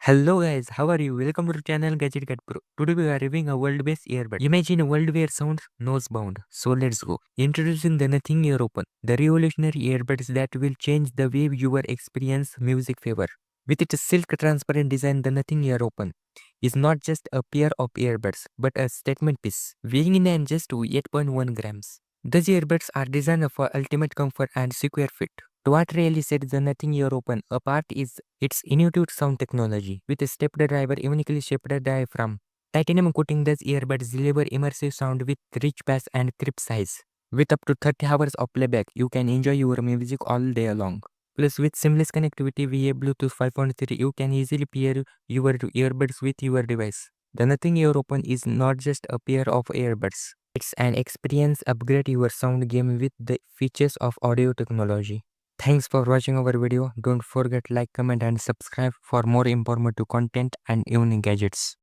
Hello guys, how are you? Welcome to the channel Gadget Pro. Today we are reviewing a world-based earbud. Imagine a world where sound knows bound. So let's go. Introducing the Nothing Ear Open, the revolutionary earbuds that will change the way your experience music favor. With its silk transparent design, the Nothing Ear Open is not just a pair of earbuds, but a statement piece, weighing in at just 8.1 grams. These earbuds are designed for ultimate comfort and secure fit. What really sets the Nothing Ear Open apart is its innovative sound technology. With a stepped driver, uniquely shaped diaphragm, titanium coating these earbuds deliver immersive sound with rich bass and crisp size. With up to 30 hours of playback, you can enjoy your music all day long. Plus, with seamless connectivity via Bluetooth 5.3, you can easily pair your earbuds with your device. The Nothing Ear Open is not just a pair of earbuds. It's an experience upgrade your sound game with the features of audio technology. Thanks for watching our video. Don't forget like, comment and subscribe for more informative content and evening gadgets.